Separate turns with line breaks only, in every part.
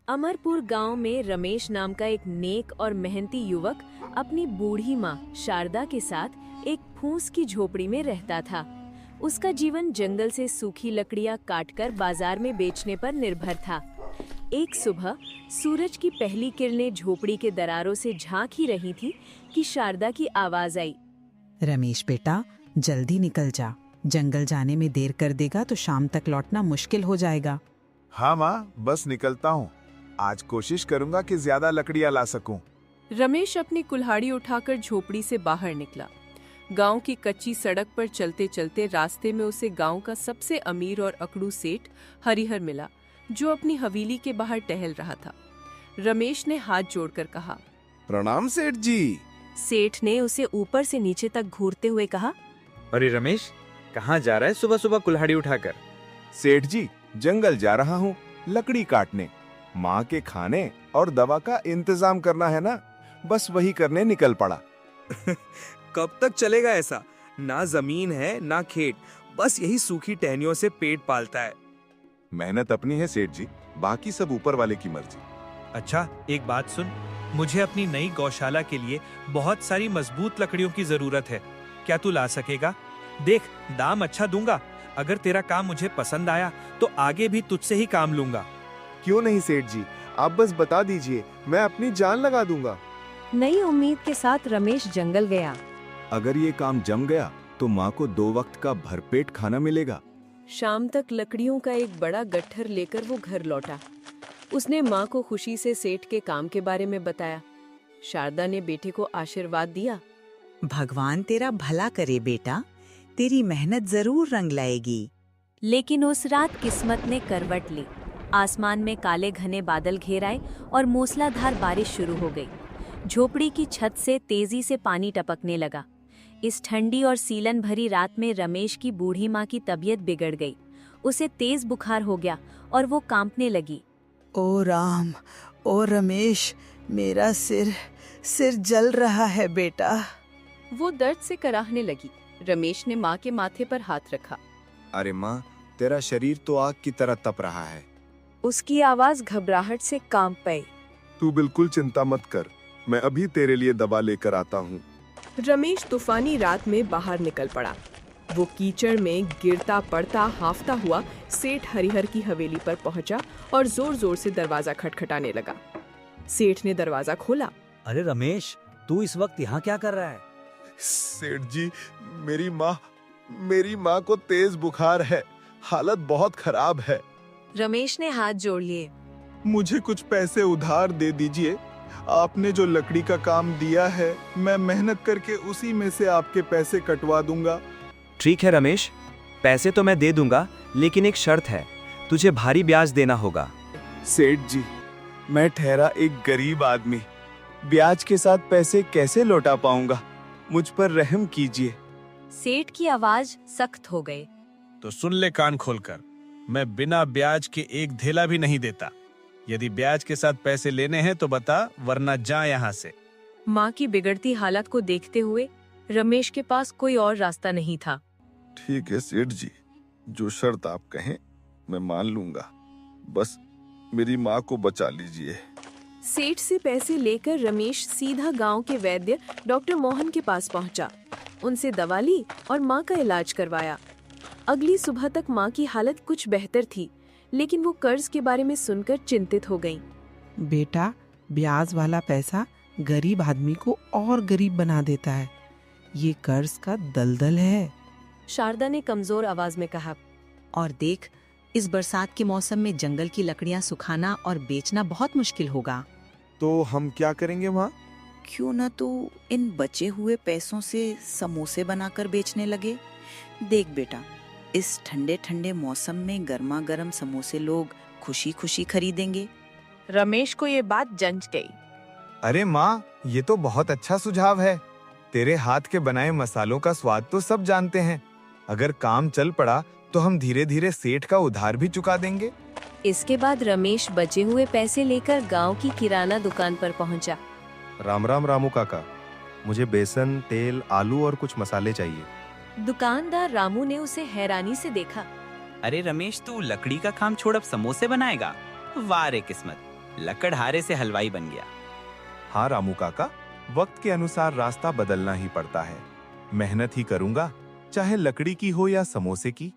अमरपुर गांव में रमेश नाम का एक नेक और मेहनती युवक अपनी बूढ़ी माँ शारदा के साथ एक फूस की झोपड़ी में रहता था। उसका जीवन जंगल से सूखी लकड़ियाँ काटकर बाजार में बेचने पर निर्भर था। एक सुबह सूरज की पहली किरणें झोपड़ी के दरारों से झांक ही रही थी कि शारदा की आवाज आई।
रमेश बेटा, जल्दी निकल जा। जंगल जाने में देर कर देगा तो शाम तक लौटना मुश्किल हो जाएगा।
हाँ माँ, बस निकलता हूँ। आज कोशिश करूंगा कि ज्यादा लकड़ियाँ ला सकूं।
रमेश अपनी कुल्हाड़ी उठाकर झोपड़ी से बाहर निकला। गांव की कच्ची सड़क पर चलते चलते रास्ते में उसे गांव का सबसे अमीर और अकड़ू सेठ हरिहर मिला, जो अपनी हवेली के बाहर टहल रहा था। रमेश ने हाथ जोड़कर कहा,
प्रणाम सेठ जी।
सेठ ने उसे ऊपर से नीचे तक घूरते हुए कहा,
अरे रमेश, कहाँ जा रहा है सुबह सुबह कुल्हाड़ी उठाकर?
सेठ जी, जंगल जा रहा हूँ लकड़ी काटने। माँ के खाने और दवा का इंतजाम करना है ना, बस वही करने निकल पड़ा।
कब तक चलेगा ऐसा? ना जमीन है ना खेत, बस यही सूखी टहनियों से पेट पालता है।
मेहनत अपनी है सेठ जी, बाकी सब ऊपर वाले की मर्जी।
अच्छा, एक बात सुन, मुझे अपनी नई गौशाला के लिए बहुत सारी मजबूत लकड़ियों की जरूरत है। क्या तू ला सकेगा? देख, दाम अच्छा दूंगा। अगर तेरा काम मुझे पसंद आया तो आगे भी तुझसे ही काम लूंगा।
क्यों नहीं सेठ जी, आप बस बता दीजिए, मैं अपनी जान लगा दूंगा।
नई उम्मीद के साथ रमेश जंगल गया।
अगर ये काम जम गया तो माँ को 2 वक्त का भरपेट खाना मिलेगा।
शाम तक लकड़ियों का एक बड़ा गट्ठर लेकर वो घर लौटा। उसने माँ को खुशी से सेठ के काम के बारे में बताया। शारदा ने बेटे को आशीर्वाद दिया।
भगवान तेरा भला करे बेटा, तेरी मेहनत जरूर रंग लाएगी।
लेकिन उस रात किस्मत ने करवट ली। आसमान में काले घने बादल घेर आए और मूसलाधार बारिश शुरू हो गई। झोपड़ी की छत से तेजी से पानी टपकने लगा। इस ठंडी और सीलन भरी रात में रमेश की बूढ़ी माँ की तबीयत बिगड़ गई। उसे तेज बुखार हो गया और वो कांपने लगी।
ओ राम, ओ रमेश, मेरा सिर जल रहा है बेटा।
वो दर्द से कराहने लगी। रमेश ने माँ के माथे पर हाथ रखा।
अरे माँ, तेरा शरीर तो आग की तरह तप रहा है।
उसकी आवाज घबराहट से कांप गई।
तू बिल्कुल चिंता मत कर, मैं अभी तेरे लिए दवा लेकर आता हूँ।
रमेश तूफानी रात में बाहर निकल पड़ा। वो कीचड़ में गिरता पड़ता हाफता हुआ सेठ हरिहर की हवेली पर पहुंचा और जोर जोर से दरवाजा खटखटाने लगा। सेठ ने दरवाजा खोला।
अरे रमेश, तू इस वक्त यहाँ क्या कर रहा है?
सेठ जी, मेरी माँ को तेज बुखार है, हालत बहुत खराब है।
रमेश ने हाथ जोड़ लिए।
मुझे कुछ पैसे उधार दे दीजिए। आपने जो लकड़ी का काम दिया है, मैं मेहनत करके उसी में से आपके पैसे कटवा दूंगा।
ठीक है रमेश, पैसे तो मैं दे दूंगा, लेकिन एक शर्त है, तुझे भारी ब्याज देना होगा।
सेठ जी, मैं ठहरा एक गरीब आदमी, ब्याज के साथ पैसे कैसे लौटा पाऊंगा? मुझ पर रहम कीजिए।
सेठ की आवाज सख्त हो गई।
तो सुन ले कान खोलकर, मैं बिना ब्याज के एक धेला भी नहीं देता। यदि ब्याज के साथ पैसे लेने हैं तो बता, वरना जा यहाँ से।
माँ की बिगड़ती हालत को देखते हुए रमेश के पास कोई और रास्ता नहीं था।
ठीक है सेठ जी, जो शर्त आप कहें मैं मान लूंगा, बस मेरी माँ को बचा लीजिए।
सेठ से पैसे लेकर रमेश सीधा गांव के वैद्य डॉक्टर मोहन के पास पहुंचा। उनसे दवा ली और माँ का इलाज करवाया। अगली सुबह तक माँ की हालत कुछ बेहतर थी, लेकिन वो कर्ज के बारे में सुनकर चिंतित हो गईं।
बेटा, ब्याज वाला पैसा गरीब आदमी को और गरीब बना देता है। ये कर्ज का दलदल है।
शारदा ने कमजोर आवाज में कहा।
और देख, इस बरसात के मौसम में जंगल की लकड़ियाँ सुखाना और बेचना बहुत मुश्किल होगा।
तो हम क्या करेंगे माँ?
क्यों न तू इन बचे हुए पैसों से समोसे बनाकर बेचने लगे। देख बेटा, इस ठंडे ठंडे मौसम में गर्मा गर्म समोसे लोग खुशी खुशी खरीदेंगे।
रमेश को ये बात जंच गई।
अरे माँ, ये तो बहुत अच्छा सुझाव है। तेरे हाथ के बनाए मसालों का स्वाद तो सब जानते हैं। अगर काम चल पड़ा तो हम धीरे धीरे सेठ का उधार भी चुका देंगे।
इसके बाद रमेश बचे हुए पैसे लेकर गांव की किराना दुकान पर पहुंचा।
राम राम रामू काका, मुझे बेसन, तेल, आलू और कुछ मसाले चाहिए।
दुकानदार रामू ने उसे हैरानी से देखा।
अरे रमेश, तू लकड़ी का काम छोड़ अब समोसे बनाएगा? वाह रे किस्मत, लकड़हारे से हलवाई बन गया।
हाँ रामू काका, वक्त के अनुसार रास्ता बदलना ही पड़ता है। मेहनत ही करूंगा, चाहे लकड़ी की हो या समोसे की।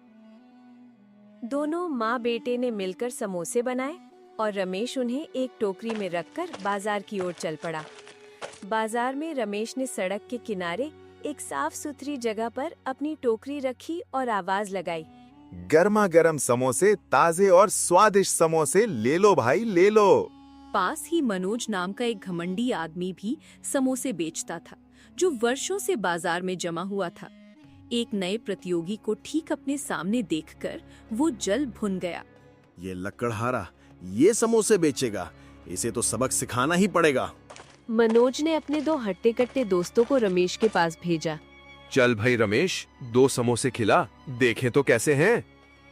दोनों माँ बेटे ने मिलकर समोसे बनाए और रमेश उन्हें एक टोकरी में रखकर बाजार की ओर चल पड़ा। बाजार में रमेश ने सड़क के किनारे एक साफ सुथरी जगह पर अपनी टोकरी रखी और आवाज लगाई,
गर्मा गर्म समोसे, ताजे और स्वादिष्ट समोसे, ले लो भाई ले लो।
पास ही मनोज नाम का एक घमंडी आदमी भी समोसे बेचता था, जो वर्षों से बाजार में जमा हुआ था। एक नए प्रतियोगी को ठीक अपने सामने देखकर वो जल भुन गया।
ये लकड़हारा ये समोसे बेचेगा, इसे तो सबक सिखाना ही पड़ेगा।
मनोज ने अपने दो हट्टे कट्टे दोस्तों को रमेश के पास भेजा।
चल भाई रमेश, 2 समोसे खिला, देखें तो कैसे हैं।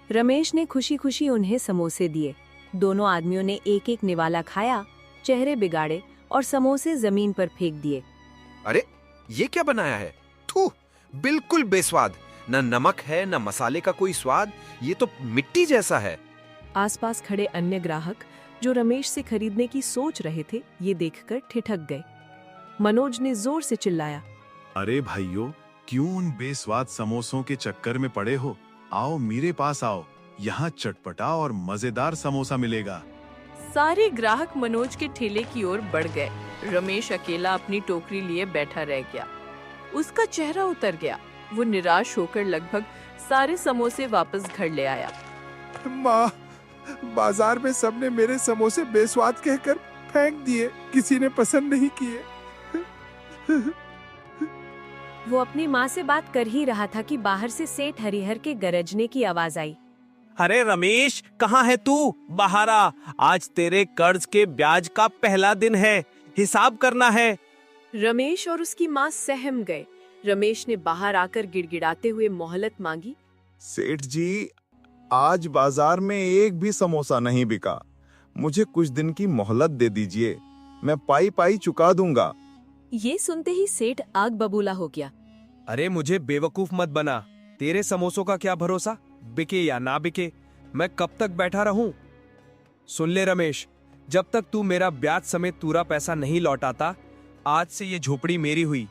रमेश ने खुशी खुशी उन्हें समोसे दिए। दोनों आदमियों ने एक एक निवाला खाया, चेहरे बिगाड़े और समोसे जमीन पर फेंक दिए।
अरे ये क्या बनाया है? थू, बिल्कुल बेस्वाद। न नमक है न मसाले का कोई स्वाद, ये तो मिट्टी जैसा है।
आसपास खड़े अन्य ग्राहक जो रमेश से खरीदने की सोच रहे थे, ये देखकर ठिठक गए। मनोज ने जोर से चिल्लाया,
अरे भाइयों, क्यों उन बेस्वाद समोसों के चक्कर में पड़े हो? आओ मेरे पास आओ, यहाँ चटपटा और मजेदार समोसा मिलेगा।
सारे ग्राहक मनोज के ठेले की ओर बढ़ गए। रमेश अकेला अपनी टोकरी लिए बैठा रह गया। उसका चेहरा उतर गया। वो निराश होकर लगभग सारे समोसे वापस घर ले आया।
माँ, बाजार में सबने मेरे समोसे बेस्वाद कहकर फेंक दिए, किसी ने पसंद नहीं किए।
वो अपनी माँ से बात कर ही रहा था कि बाहर से सेठ हरिहर के गरजने की आवाज आई।
अरे रमेश, कहाँ है तू? बाहर आ, आज तेरे कर्ज के ब्याज का पहला दिन है, हिसाब करना है।
रमेश और उसकी माँ सहम गए। रमेश ने बाहर आकर गिड़गिड़ाते हुए मोहलत मांगी।
सेठ जी, आज बाजार में एक भी समोसा नहीं बिका, मुझे कुछ दिन की मोहलत दे दीजिए, मैं पाई पाई चुका दूंगा।
ये सुनते ही सेठ आग बबूला हो गया।
अरे मुझे बेवकूफ मत बना, तेरे समोसों का क्या भरोसा, बिके या ना बिके, मैं कब तक बैठा रहूं? सुन ले रमेश, जब तक तू मेरा ब्याज समेत पूरा पैसा नहीं लौटाता, आज से ये झोपड़ी मेरी हुई,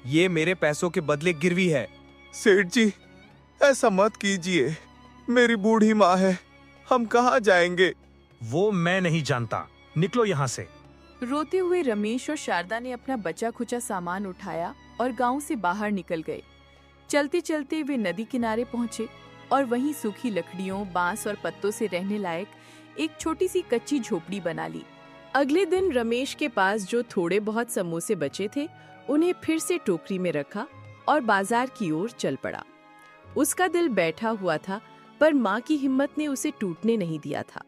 ये मेरे पैसों के बदले गिरवी है।
सेठ जी, ऐसा मत कीजिए, मेरी बूढ़ी माँ है, हम कहाँ जाएंगे?
वो मैं नहीं जानता, निकलो यहाँ से।
रोते हुए रमेश और शारदा ने अपना बचा खुचा सामान उठाया और गांव से बाहर निकल गए। चलते चलते वे नदी किनारे पहुंचे और वहीं सूखी लकड़ियों, बांस और पत्तों से रहने लायक एक छोटी सी कच्ची झोपड़ी बना ली। अगले दिन रमेश के पास जो थोड़े बहुत समोसे बचे थे, उन्हें फिर से टोकरी में रखा और बाजार की ओर चल पड़ा। उसका दिल बैठा हुआ था, पर माँ की हिम्मत ने उसे टूटने नहीं दिया था।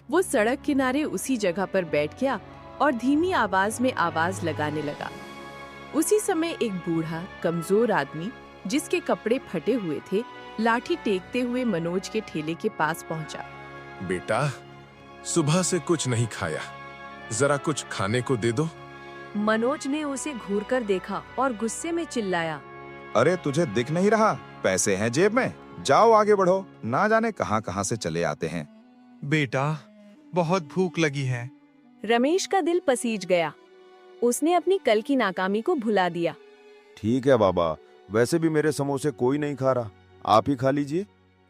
वो सड़क किनारे उसी जगह पर बैठ गया और धीमी आवाज में आवाज लगाने लगा। उसी समय एक बूढ़ा कमजोर आदमी, जिसके कपड़े फटे हुए थे, लाठी टेकते हुए मनोज के ठेले के पास पहुंचा।
बेटा, सुबह से कुछ नहीं खाया, जरा कुछ खाने को दे दो।
मनोज ने उसे घूरकर देखा और गुस्से में चिल्लाया,
अरे तुझे दिख नहीं रहा, पैसे हैं जेब में, जाओ आगे बढ़ो, ना जाने कहां कहां से चले आते हैं।
बेटा, बहुत भूख लगी है।
रमेश का दिल पसीज गया। उसने अपनी कल की नाकामी को भुला दिया।
ठीक है बाबा, वैसे भी मेरे समोसे कोई नहीं खा रहा, आप ही खा लीजिए।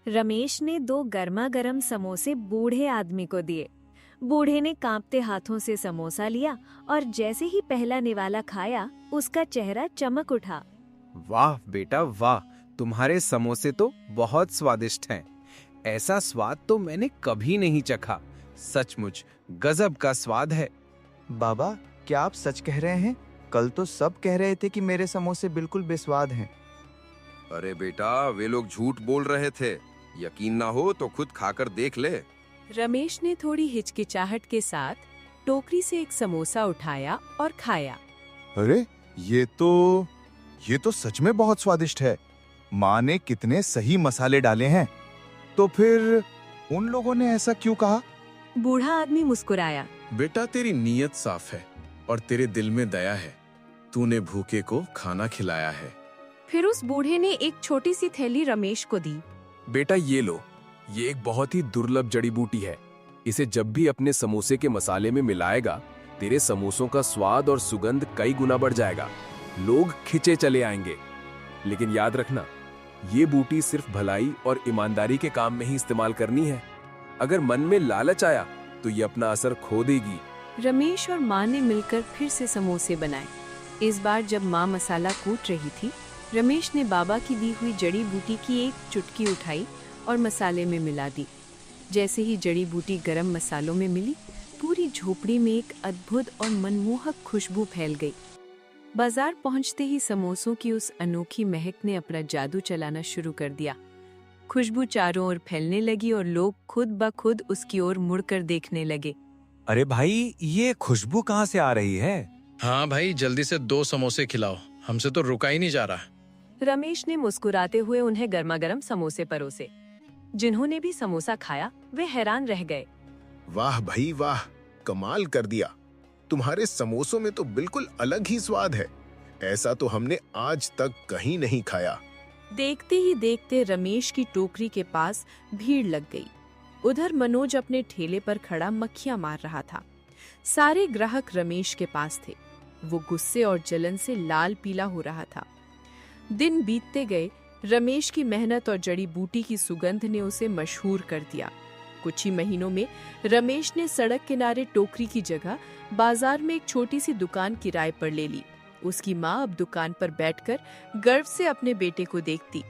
रमेश ने 2 गर्मा गर्म समोसे बूढ़े आदमी को दिए। बूढ़े ने कांपते हाथों से समोसा लिया और जैसे ही पहला निवाला खाया, उसका चेहरा चमक उठा।
वाह बेटा वाह, तुम्हारे समोसे तो बहुत स्वादिष्ट हैं। ऐसा स्वाद तो मैंने कभी नहीं चखा, सचमुच गजब का स्वाद है।
बाबा, क्या आप सच कह रहे हैं? कल तो सब कह रहे थे कि मेरे समोसे बिल्कुल बेस्वाद हैं।
अरे बेटा, वे लोग झूठ बोल रहे थे, यकीन ना हो तो खुद खाकर देख ले।
रमेश ने थोड़ी हिचकिचाहट के साथ टोकरी से एक समोसा उठाया और खाया।
अरे ये तो सच में बहुत स्वादिष्ट है। माँ ने कितने सही मसाले डाले हैं। तो फिर उन लोगों ने ऐसा क्यों कहा?
बूढ़ा आदमी मुस्कुराया।
बेटा, तेरी नीयत साफ है और तेरे दिल में दया है। तूने भूखे को खाना खिलाया है।
फिर उस बूढ़े ने एक छोटी सी थैली रमेश को दी।
बेटा ये लो, ये एक बहुत ही दुर्लभ जड़ी बूटी है,
इसे जब भी अपने समोसे के मसाले में मिलाएगा, तेरे समोसों का स्वाद और सुगंध कई गुना बढ़ जाएगा। लोग खिंचे चले आएंगे। लेकिन याद रखना, ये बूटी सिर्फ भलाई और ईमानदारी के काम में ही इस्तेमाल करनी है। अगर मन में लालच आया तो ये अपना असर खो देगी।
रमेश और माँ ने मिलकर फिर से समोसे बनाए। इस बार जब माँ मसाला कूट रही थी, रमेश ने बाबा की दी हुई जड़ी बूटी की एक चुटकी उठाई और मसाले में मिला दी। जैसे ही जड़ी बूटी गरम मसालों में मिली, पूरी झोपड़ी में एक अद्भुत और मनमोहक खुशबू फैल गई। बाजार पहुंचते ही समोसों की उस अनोखी महक ने अपना जादू चलाना शुरू कर दिया। खुशबू चारों ओर फैलने लगी और लोग खुद ब खुद उसकी ओर मुड़कर देखने लगे।
अरे भाई, ये खुशबू कहाँ से आ रही है?
हाँ भाई, जल्दी से 2 समोसे खिलाओ, हमसे तो रुका ही नहीं जा रहा।
रमेश ने मुस्कुराते हुए उन्हें गर्मा-गर्म समोसे परोसे। जिन्होंने भी समोसा खाया, वे हैरान रह गए।
वाह भाई वाह, कमाल कर दिया। तुम्हारे समोसों में तो बिल्कुल अलग ही स्वाद है। ऐसा तो हमने आज तक कहीं नहीं खाया।
देखते ही देखते रमेश की टोकरी के पास भीड़ लग गई। उधर मनोज अपने ठेले पर खड़ा मक्खियां मार रहा था। सारे ग्राहक रमेश के पास थे। वो गुस्से और जलन से लाल पीला हो रहा था। दिन बीतते गए। रमेश की मेहनत और जड़ी बूटी की सुगंध ने उसे मशहूर कर दिया। कुछ ही महीनों में रमेश ने सड़क किनारे टोकरी की जगह बाजार में एक छोटी सी दुकान किराए पर ले ली। उसकी माँ अब दुकान पर बैठकर गर्व से अपने बेटे को देखती।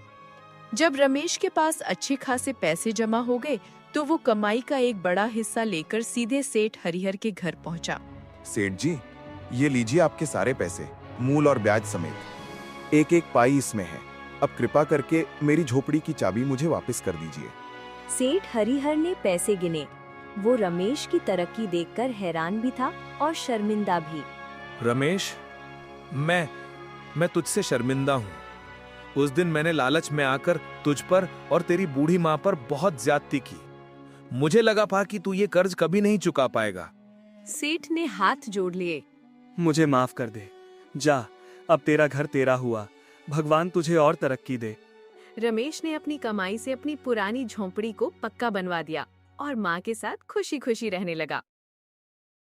जब रमेश के पास अच्छे खासे पैसे जमा हो गए, तो वो कमाई का एक बड़ा हिस्सा लेकर सीधे सेठ हरिहर के घर पहुंचा।
सेठ जी, ये लीजिए आपके सारे पैसे, मूल और ब्याज समेत। एक एक पाई इसमें है। अब कृपा करके मेरी झोपड़ी की चाबी मुझे वापस कर दीजिए।
सेठ हरिहर ने पैसे गिने। वो रमेश की तरक्की देखकर हैरान भी था और शर्मिंदा भी।
रमेश, मैं तुझसे शर्मिंदा हूँ। उस दिन मैंने लालच में आकर तुझ पर और तेरी बूढ़ी माँ पर बहुत ज्यादती की। मुझे लगा था कि तू ये कर्ज कभी नहीं चुका पाएगा।
सेठ ने हाथ जोड़ लिए।
मुझे माफ कर दे। जा, अब तेरा घर तेरा हुआ। भगवान तुझे और तरक्की दे।
रमेश ने अपनी कमाई से अपनी पुरानी झोंपड़ी को पक्का बनवा दिया और माँ के साथ खुशी खुशी रहने लगा।